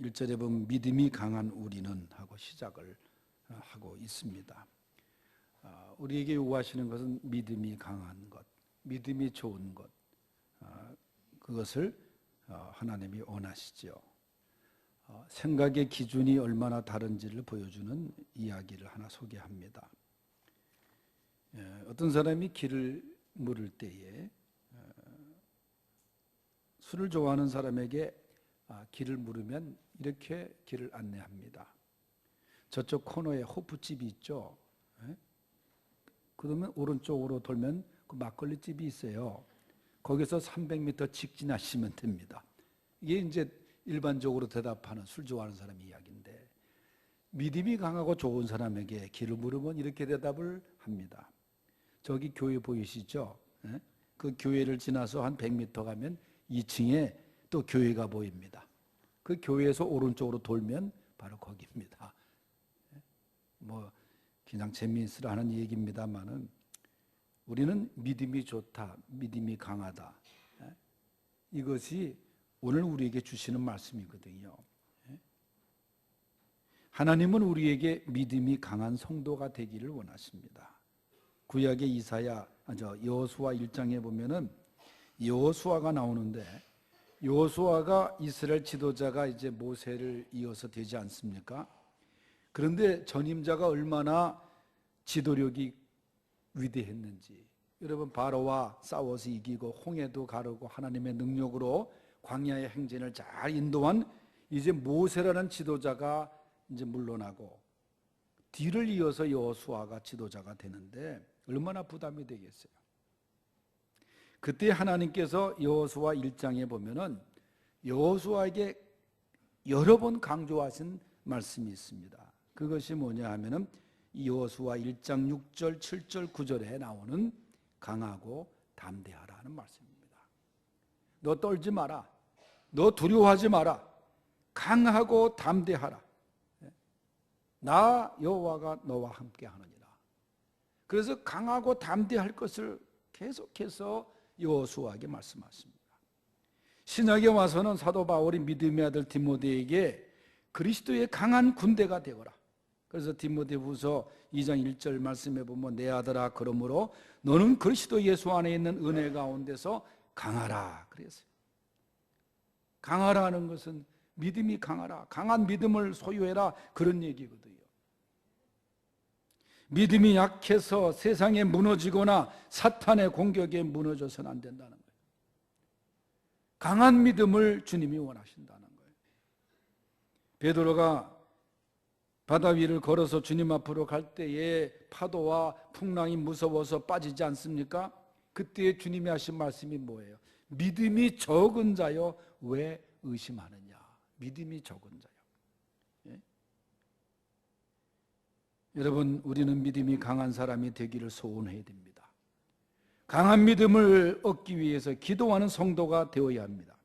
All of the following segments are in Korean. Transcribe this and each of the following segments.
1절에 보면 믿음이 강한 우리는 하고 시작을 하고 있습니다. 우리에게 요구하시는 것은 믿음이 강한 것, 믿음이 좋은 것, 그것을 하나님이 원하시죠. 생각의 기준이 얼마나 다른지를 보여주는 이야기를 하나 소개합니다. 어떤 사람이 길을 물을 때에 술을 좋아하는 사람에게 길을 물으면 이렇게 길을 안내합니다. 저쪽 코너에 호프집이 있죠. 그러면 오른쪽으로 돌면 그 막걸리집이 있어요. 거기서 300m 직진하시면 됩니다. 이게 이제 일반적으로 대답하는 술 좋아하는 사람 이야기인데, 믿음이 강하고 좋은 사람에게 길을 물으면 이렇게 대답을 합니다. 저기 교회 보이시죠? 그 교회를 지나서 한 100m 가면 2층에 또 교회가 보입니다. 그 교회에서 오른쪽으로 돌면 바로 거기입니다. 뭐 그냥 재미있으라 하는 얘기입니다만은 우리는 믿음이 좋다, 믿음이 강하다, 이것이 오늘 우리에게 주시는 말씀이거든요. 하나님은 우리에게 믿음이 강한 성도가 되기를 원하십니다. 구약의 여호수아 1장에 보면은 여호수아가 나오는데, 여호수아가 이스라엘 지도자가 이제 모세를 이어서 되지 않습니까? 그런데 전임자가 얼마나 지도력이 위대했는지, 여러분 바로와 싸워서 이기고 홍해도 가르고 하나님의 능력으로 광야의 행진을 잘 인도한 이제 모세라는 지도자가 이제 물러나고 뒤를 이어서 여호수아가 지도자가 되는데 얼마나 부담이 되겠어요. 그때 하나님께서 여호수아 1장에 보면은 여호수아에게 여러 번 강조하신 말씀이 있습니다. 그것이 뭐냐 하면은 여호수아 1장 6절, 7절, 9절에 나오는 강하고 담대하라는 말씀입니다. 너 떨지 마라. 너 두려워하지 마라. 강하고 담대하라. 나 여호와가 너와 함께 하느니라. 그래서 강하고 담대할 것을 계속해서 여호수아에게 말씀하십니다. 신약에 와서는 사도 바울이 믿음의 아들 디모데에게 그리스도의 강한 군대가 되어라. 그래서 디모데후서 2장 1절 말씀에 보면 내 아들아 그러므로 너는 그리스도 예수 안에 있는 은혜 가운데서 강하라 그랬어요. 강하라는 것은 믿음이 강하라, 강한 믿음을 소유해라, 그런 얘기거든요. 믿음이 약해서 세상에 무너지거나 사탄의 공격에 무너져서는 안 된다는 거예요. 강한 믿음을 주님이 원하신다는 거예요. 베드로가 바다 위를 걸어서 주님 앞으로 갈 때에 파도와 풍랑이 무서워서 빠지지 않습니까? 그때 주님이 하신 말씀이 뭐예요? 믿음이 적은 자여 왜 의심하느냐. 믿음이 적은 자요. 예? 여러분, 우리는 믿음이 강한 사람이 되기를 소원해야 됩니다. 강한 믿음을 얻기 위해서 기도하는 성도가 되어야 합니다.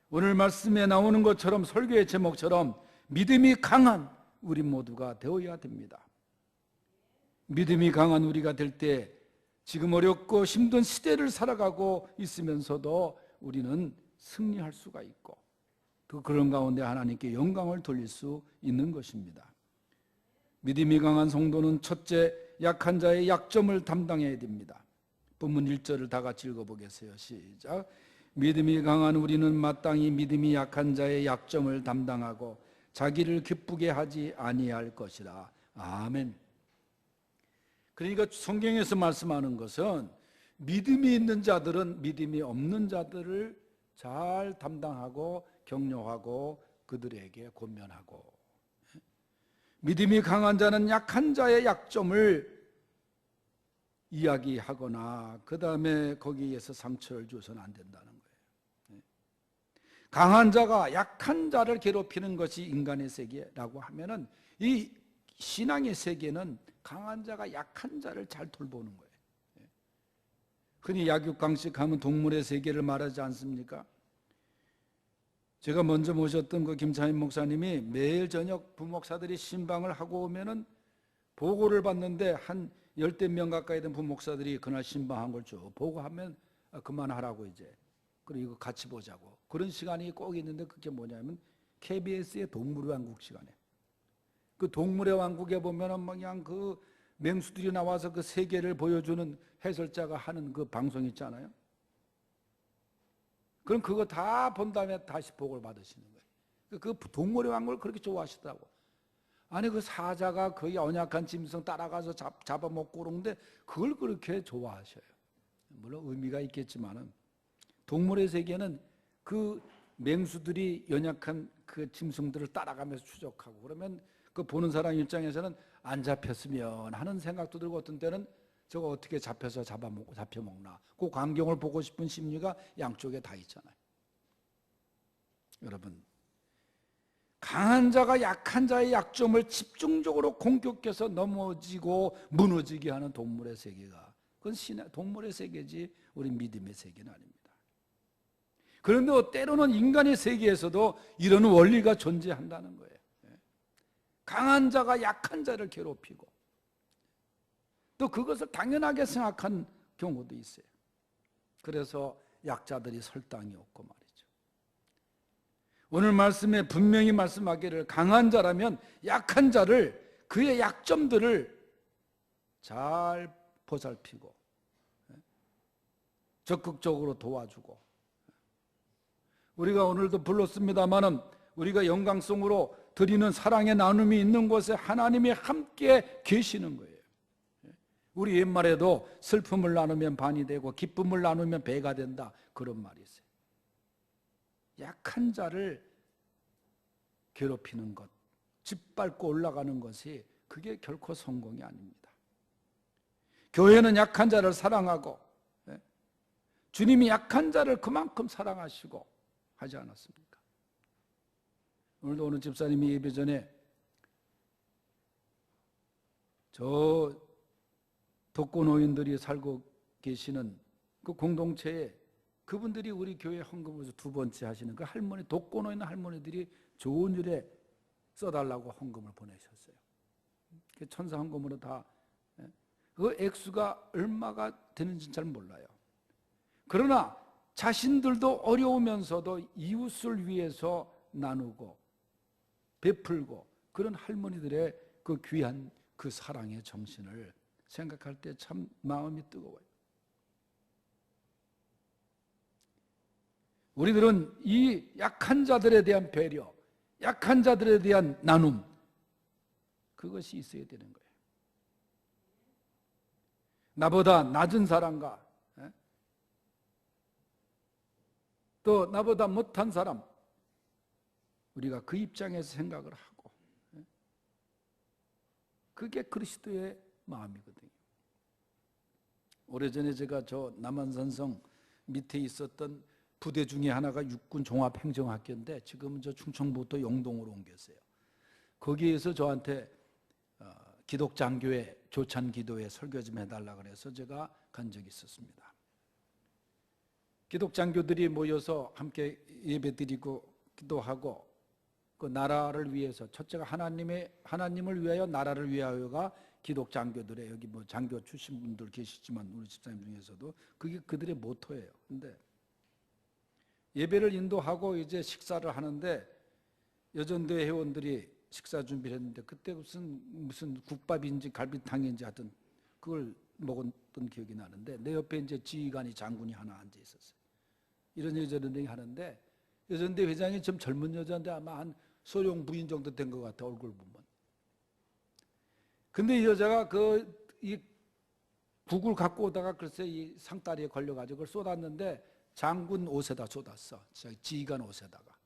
오늘 말씀에 나오는 것처럼, 설교의 제목처럼 믿음이 강한 우리 모두가 되어야 됩니다. 믿음이 강한 우리가 될 때 지금 어렵고 힘든 시대를 살아가고 있으면서도 우리는 승리할 수가 있고 또 그런 가운데 하나님께 영광을 돌릴 수 있는 것입니다. 믿음이 강한 성도는 첫째, 약한 자의 약점을 담당해야 됩니다. 본문 1절을 다 같이 읽어보겠어요. 시작. 믿음이 강한 우리는 마땅히 믿음이 약한 자의 약점을 담당하고 자기를 기쁘게 하지 아니할 것이라. 아멘. 그러니까 성경에서 말씀하는 것은 믿음이 있는 자들은 믿음이 없는 자들을 잘 담당하고 격려하고 그들에게 권면하고, 믿음이 강한 자는 약한 자의 약점을 이야기하거나 그 다음에 거기에서 상처를 줘서는 안 된다는 거예요. 강한 자가 약한 자를 괴롭히는 것이 인간의 세계라고 하면은 이 신앙의 세계는 강한 자가 약한 자를 잘 돌보는 거예요. 흔히 약육강식하면 동물의 세계를 말하지 않습니까? 제가 먼저 모셨던 그 김찬인 목사님이 매일 저녁 부목사들이 신방을 하고 오면은 보고를 받는데 한 10대 명 가까이 된 부목사들이 그날 신방한 걸 쭉 보고하면 그만하라고 이제, 그리고 같이 보자고, 그런 시간이 꼭 있는데 그게 뭐냐면 KBS의 동물의 왕국 시간에. 그 동물의 왕국에 보면은 그냥 그 맹수들이 나와서 그 세계를 보여주는 해설자가 하는 그 방송 있잖아요. 그럼 그거 다 본 다음에 다시 복을 받으시는 거예요. 그 동물의 왕국을 그렇게 좋아하시더라고. 아니 그 사자가 그 연약한 짐승 따라가서 잡아먹고 그러는데 그걸 그렇게 좋아하셔요. 물론 의미가 있겠지만은 동물의 세계는 그 맹수들이 연약한 그 짐승들을 따라가면서 추적하고 그러면 그 보는 사람 입장에서는 안 잡혔으면 하는 생각도 들고 어떤 때는 저거 어떻게 잡혀서 잡혀먹나 그 광경을 보고 싶은 심리가 양쪽에 다 있잖아요. 여러분, 강한 자가 약한 자의 약점을 집중적으로 공격해서 넘어지고 무너지게 하는 동물의 세계가 그건 동물의 세계지 우리 믿음의 세계는 아닙니다. 그런데 때로는 인간의 세계에서도 이런 원리가 존재한다는 거예요. 강한 자가 약한 자를 괴롭히고 또 그것을 당연하게 생각한 경우도 있어요. 그래서 약자들이 설당이 없고 말이죠. 오늘 말씀에 분명히 말씀하기를 강한 자라면 약한 자를 그의 약점들을 잘 보살피고 적극적으로 도와주고 우리가 오늘도 불렀습니다마는 우리가 영광송으로 드리는 사랑의 나눔이 있는 곳에 하나님이 함께 계시는 거예요. 우리 옛말에도 슬픔을 나누면 반이 되고 기쁨을 나누면 배가 된다 그런 말이 있어요. 약한 자를 괴롭히는 것, 짓밟고 올라가는 것이 그게 결코 성공이 아닙니다. 교회는 약한 자를 사랑하고 주님이 약한 자를 그만큼 사랑하시고 하지 않았습니까? 오늘도 어느 집사님이 예배 전에 저 독거노인들이 살고 계시는 그 공동체에 그분들이 우리 교회 헌금을 두 번째 하시는 그 할머니, 독거노인 할머니들이 좋은 일에 써달라고 헌금을 보내셨어요. 천사 헌금으로 다 그 액수가 얼마가 되는지 잘 몰라요. 그러나 자신들도 어려우면서도 이웃을 위해서 나누고 베풀고 그런 할머니들의 그 귀한 그 사랑의 정신을 생각할 때 참 마음이 뜨거워요. 우리들은 이 약한 자들에 대한 배려, 약한 자들에 대한 나눔 그것이 있어야 되는 거예요. 나보다 낮은 사람과 또 나보다 못한 사람 우리가 그 입장에서 생각을 하고 그게 그리스도의 마음이거든요. 오래전에 제가 저 남한산성 밑에 있었던 부대 중에 하나가 육군 종합행정학교인데 지금은 저 충청부터 영동으로 옮겼어요. 거기에서 저한테 기독장교회 조찬기도회 설교 좀 해달라 그래서 제가 간 적이 있었습니다. 기독장교들이 모여서 함께 예배드리고 기도하고 그 나라를 위해서 첫째가 하나님을 위하여 나라를 위하여가 기독장교들의 여기 뭐 장교 출신 분들 계시지만 우리 집사님 중에서도 그게 그들의 모토예요. 근데 예배를 인도하고 이제 식사를 하는데 여전대 회원들이 식사 준비를 했는데 그때 무슨 국밥인지 갈비탕인지 하여튼 그걸 먹었던 기억이 나는데 내 옆에 이제 지휘관이 장군이 하나 앉아 있었어요. 이런 저런 얘기 하는데 여전대 회장이 좀 젊은 여자인데 아마 한 소령 부인 정도 된 것 같아 얼굴 보면. 근데 이 여자가 이 국을 갖고 오다가 글쎄 이 상다리에 걸려가지고 그걸 쏟았는데 장군 옷에다 쏟았어. 지휘관 옷에다가.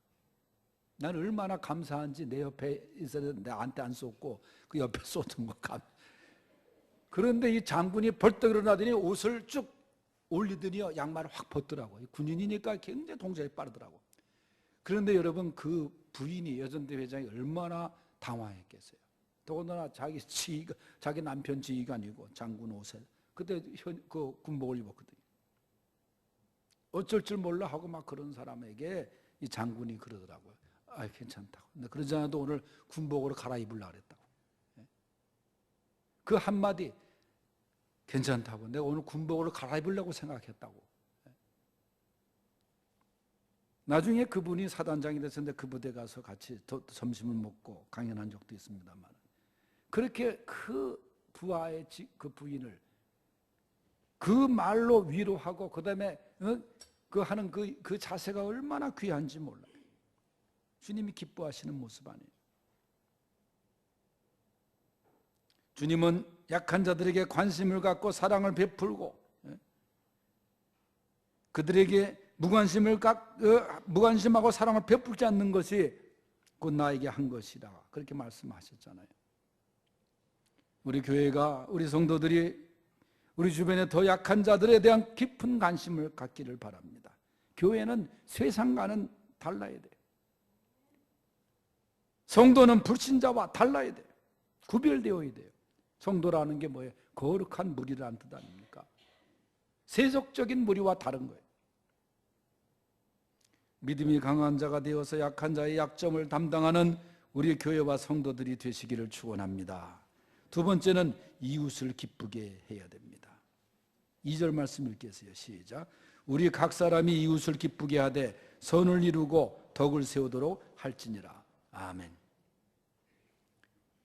난 얼마나 감사한지 내 옆에 있었는데 나한테 안 쏟고 그 옆에 쏟은 거 감. 그런데 이 장군이 벌떡 일어나더니 옷을 쭉 올리더니 양말을 확 벗더라고. 군인이니까 굉장히 동작이 빠르더라고. 그런데 여러분 그 부인이 여전대 회장이 얼마나 당황했겠어요. 더군다나 자기 남편 지휘관이고 장군 옷에 그때 그 군복을 입었거든요. 어쩔 줄 몰라 하고 막 그런 사람에게 이 장군이 그러더라고요. 아 괜찮다고. 근데 그러지 않아도 오늘 군복으로 갈아입으려고 그랬다고. 그 한마디 괜찮다고. 내가 오늘 군복으로 갈아입으려고 생각했다고. 나중에 그분이 사단장이 됐었는데 그 부대 가서 같이 점심을 먹고 강연한 적도 있습니다만, 그렇게 그 부하의 그 부인을 그 말로 위로하고 그다음에 그 하는 그 자세가 얼마나 귀한지 몰라요. 주님이 기뻐하시는 모습 아니에요. 주님은 약한 자들에게 관심을 갖고 사랑을 베풀고 그들에게 무관심하고 사랑을 베풀지 않는 것이 곧 나에게 한 것이다, 그렇게 말씀하셨잖아요. 우리 교회가, 우리 성도들이 우리 주변에 더 약한 자들에 대한 깊은 관심을 갖기를 바랍니다. 교회는 세상과는 달라야 돼요. 성도는 불신자와 달라야 돼요. 구별되어야 돼요. 성도라는 게 뭐예요? 거룩한 무리라는 뜻 아닙니까? 세속적인 무리와 다른 거예요. 믿음이 강한 자가 되어서 약한 자의 약점을 담당하는 우리 교회와 성도들이 되시기를 축원합니다. 두 번째는 이웃을 기쁘게 해야 됩니다. 2절 말씀 읽겠어요. 시작. 우리 각 사람이 이웃을 기쁘게 하되 선을 이루고 덕을 세우도록 할지니라. 아멘.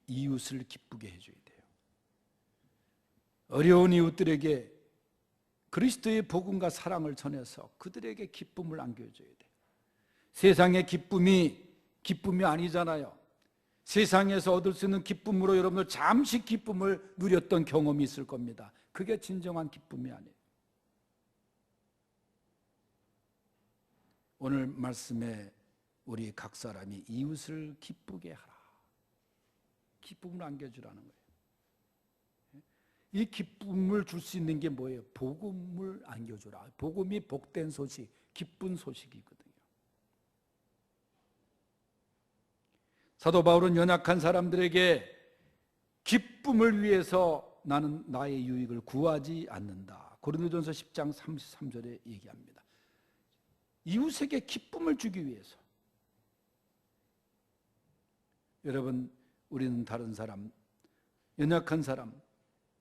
이웃을 기쁘게 해줘야 돼요. 어려운 이웃들에게 그리스도의 복음과 사랑을 전해서 그들에게 기쁨을 안겨줘야 돼요. 세상의 기쁨이 아니잖아요. 세상에서 얻을 수 있는 기쁨으로 여러분들 잠시 기쁨을 누렸던 경험이 있을 겁니다. 그게 진정한 기쁨이 아니에요. 오늘 말씀에 우리 각 사람이 이웃을 기쁘게 하라, 기쁨을 안겨주라는 거예요. 이 기쁨을 줄 수 있는 게 뭐예요? 복음을 안겨주라. 복음이 복된 소식, 기쁜 소식이거든요. 사도 바울은 연약한 사람들에게 기쁨을 위해서 나는 나의 유익을 구하지 않는다, 고린도전서 10장 33절에 얘기합니다. 이웃에게 기쁨을 주기 위해서. 여러분, 우리는 다른 사람, 연약한 사람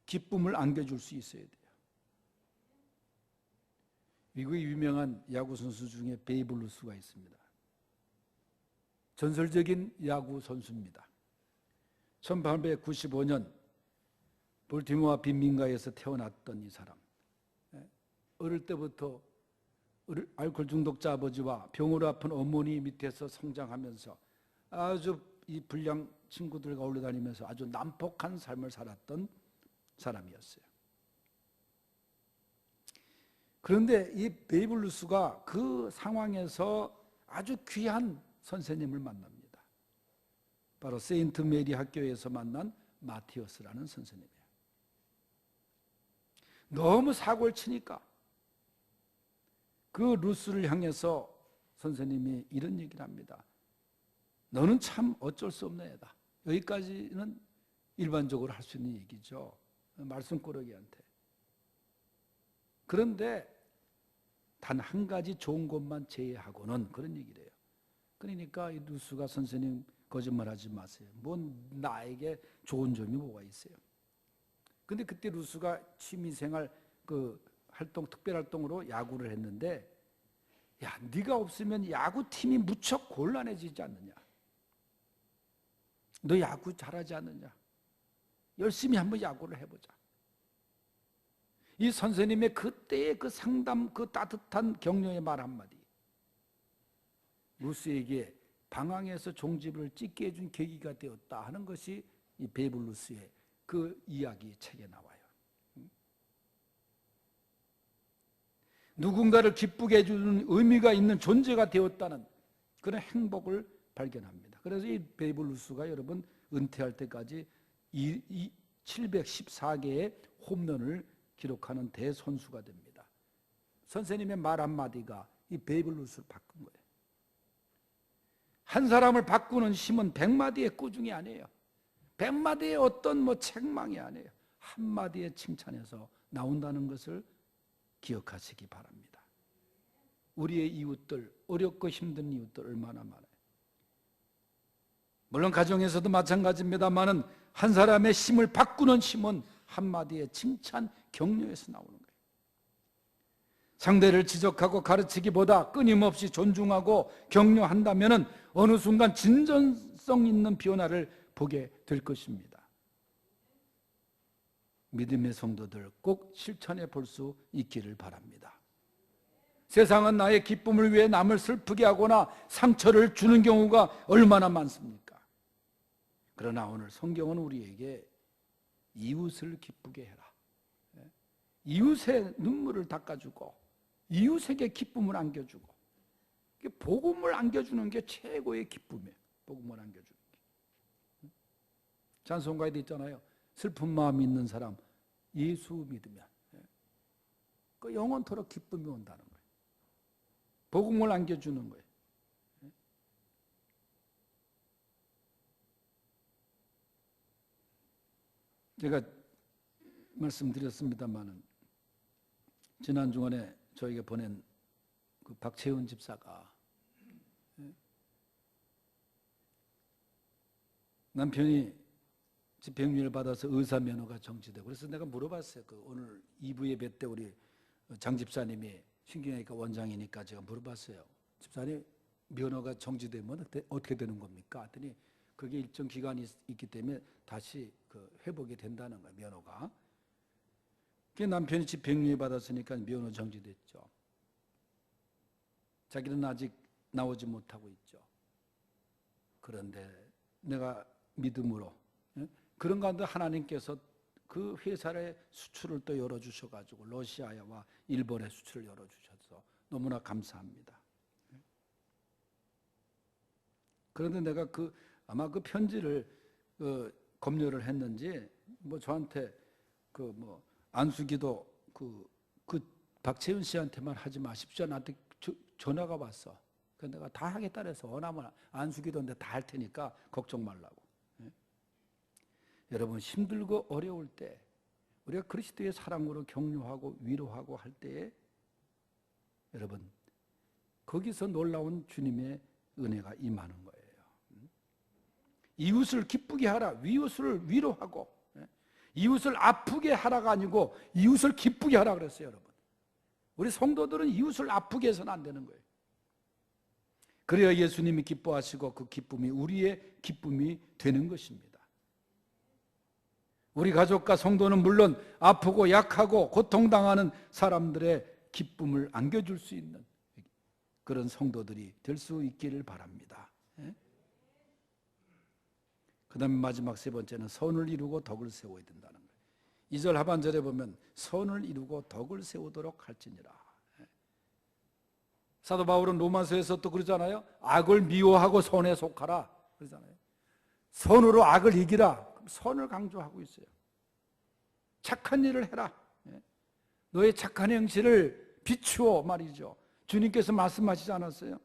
기쁨을 안겨줄 수 있어야 돼요. 미국의 유명한 야구 선수 중에 베이브 루스가 있습니다. 전설적인 야구 선수입니다. 1895년 볼티모어 빈민가에서 태어났던 이 사람, 어릴 때부터 알코올 중독자 아버지와 병으로 아픈 어머니 밑에서 성장하면서 아주 이 불량 친구들과 어울려 다니면서 아주 난폭한 삶을 살았던 사람이었어요. 그런데 이 베이브 루스가 그 상황에서 아주 귀한 선생님을 만납니다. 바로 세인트 메리 학교에서 만난 마티어스라는 선생님이에요. 너무 사고를 치니까 그 루스를 향해서 선생님이 이런 얘기를 합니다. 너는 참 어쩔 수 없는 애다. 여기까지는 일반적으로 할 수 있는 얘기죠. 말썽꾸러기한테. 그런데 단 한 가지 좋은 것만 제외하고는, 그런 얘기를 해요. 그러니까 이 루스가 선생님 거짓말하지 마세요. 뭔 나에게 좋은 점이 뭐가 있어요? 근데 그때 루스가 취미생활 특별활동으로 야구를 했는데, 야, 네가 없으면 야구팀이 무척 곤란해지지 않느냐? 너 야구 잘하지 않느냐? 열심히 한번 야구를 해보자. 이 선생님의 그때의 그 상담, 그 따뜻한 격려의 말 한마디, 루스에게 방황에서 종지부를 찍게 해준 계기가 되었다 하는 것이 이 베이브 루스의 그 이야기 책에 나와요. 누군가를 기쁘게 해주는 의미가 있는 존재가 되었다는 그런 행복을 발견합니다. 그래서 이 베이브 루스가 여러분 은퇴할 때까지 714개의 홈런을 기록하는 대선수가 됩니다. 선생님의 말 한마디가 이 베이브 루스를 바꾼 거예요. 한 사람을 바꾸는 힘은 100마디의 꾸중이 아니에요. 100마디의 어떤 책망이 아니에요. 한마디의 칭찬에서 나온다는 것을 기억하시기 바랍니다. 우리의 이웃들, 어렵고 힘든 이웃들 얼마나 많아요. 물론 가정에서도 마찬가지입니다만은 한 사람의 힘을 바꾸는 힘은 한마디의 칭찬, 격려에서 나오는 거예요. 상대를 지적하고 가르치기보다 끊임없이 존중하고 격려한다면 어느 순간 진전성 있는 변화를 보게 될 것입니다. 믿음의 성도들 꼭 실천해 볼 수 있기를 바랍니다. 세상은 나의 기쁨을 위해 남을 슬프게 하거나 상처를 주는 경우가 얼마나 많습니까? 그러나 오늘 성경은 우리에게 이웃을 기쁘게 해라. 이웃의 눈물을 닦아주고 이웃에게 기쁨을 안겨주고, 복음을 안겨주는 게 최고의 기쁨이에요. 복음을 안겨주는 게. 찬송가에도 있잖아요. 슬픈 마음이 있는 사람 예수 믿으면 그 영원토록 기쁨이 온다는 거예요. 복음을 안겨주는 거예요. 제가 말씀드렸습니다마는 지난 주간에 저에게 보낸 그 박채은 집사가 남편이 집행유예를 받아서 의사 면허가 정지되고, 그래서 내가 물어봤어요. 그 오늘 2부 예배 때 우리 장 집사님이 신경외과 원장이니까 제가 물어봤어요. 집사님, 면허가 정지되면 어떻게 되는 겁니까? 했더니 그게 일정 기간이 있기 때문에 다시 그 회복이 된다는 거예요, 면허가. 남편이 집행유예 받았으니까 면허 정지됐죠. 자기는 아직 나오지 못하고 있죠. 그런데 내가 믿음으로, 그런 가운데 하나님께서 그 회사의 수출을 또 열어주셔가지고 러시아와 일본의 수출을 열어주셔서 너무나 감사합니다. 그런데 내가 아마 그 편지를 검열을 했는지 저한테 안수기도 그 박채윤 씨한테만 하지 마십시오. 나한테 전화가 왔어. 그래서 내가 다 하겠다 그래서 원하면 안수기도인데 다 할 테니까 걱정 말라고. 여러분, 힘들고 어려울 때 우리가 그리스도의 사랑으로 격려하고 위로하고 할 때에 여러분, 거기서 놀라운 주님의 은혜가 임하는 거예요. 이웃을 기쁘게 하라. 이웃을 위로하고, 이웃을 아프게 하라가 아니고 이웃을 기쁘게 하라 그랬어요. 여러분, 우리 성도들은 이웃을 아프게 해서는 안 되는 거예요. 그래야 예수님이 기뻐하시고 그 기쁨이 우리의 기쁨이 되는 것입니다. 우리 가족과 성도는 물론 아프고 약하고 고통당하는 사람들의 기쁨을 안겨줄 수 있는 그런 성도들이 될 수 있기를 바랍니다. 그 다음에 마지막 세 번째는 선을 이루고 덕을 세워야 된다는 거예요. 2절 하반절에 보면 선을 이루고 덕을 세우도록 할지니라. 사도 바울은 로마서에서 또 그러잖아요. 악을 미워하고 선에 속하라 그러잖아요. 선으로 악을 이기라. 선을 강조하고 있어요. 착한 일을 해라. 너의 착한 행실을 비추어 말이죠. 주님께서 말씀하시지 않았어요?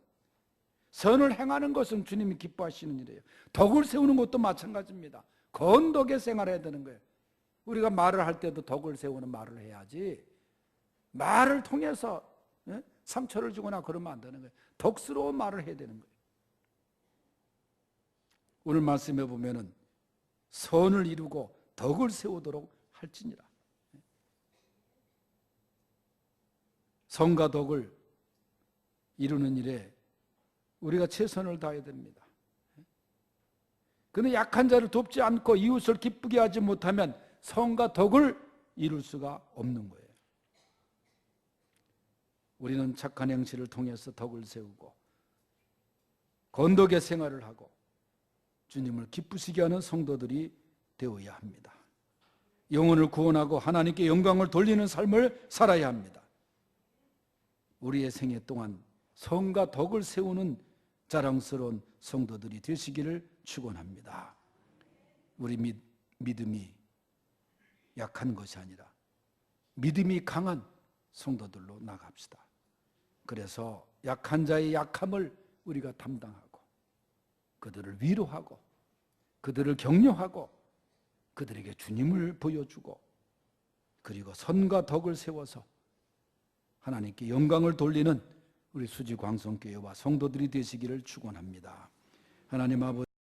선을 행하는 것은 주님이 기뻐하시는 일이에요. 덕을 세우는 것도 마찬가지입니다. 건덕의 생활을 해야 되는 거예요. 우리가 말을 할 때도 덕을 세우는 말을 해야지, 말을 통해서 상처를 주거나 그러면 안 되는 거예요. 덕스러운 말을 해야 되는 거예요. 오늘 말씀해 보면은 선을 이루고 덕을 세우도록 할지니라. 선과 덕을 이루는 일에 우리가 최선을 다해야 됩니다. 그런데 약한 자를 돕지 않고 이웃을 기쁘게 하지 못하면 선과 덕을 이룰 수가 없는 거예요. 우리는 착한 행실을 통해서 덕을 세우고 건덕의 생활을 하고 주님을 기쁘시게 하는 성도들이 되어야 합니다. 영혼을 구원하고 하나님께 영광을 돌리는 삶을 살아야 합니다. 우리의 생애 동안 선과 덕을 세우는 자랑스러운 성도들이 되시기를 축원합니다. 우리 믿음이 약한 것이 아니라 믿음이 강한 성도들로 나갑시다. 그래서 약한 자의 약함을 우리가 담당하고 그들을 위로하고 그들을 격려하고 그들에게 주님을 보여주고 그리고 선과 덕을 세워서 하나님께 영광을 돌리는 우리 수지광성교회와 성도들이 되시기를 축원합니다. 하나님 아버지,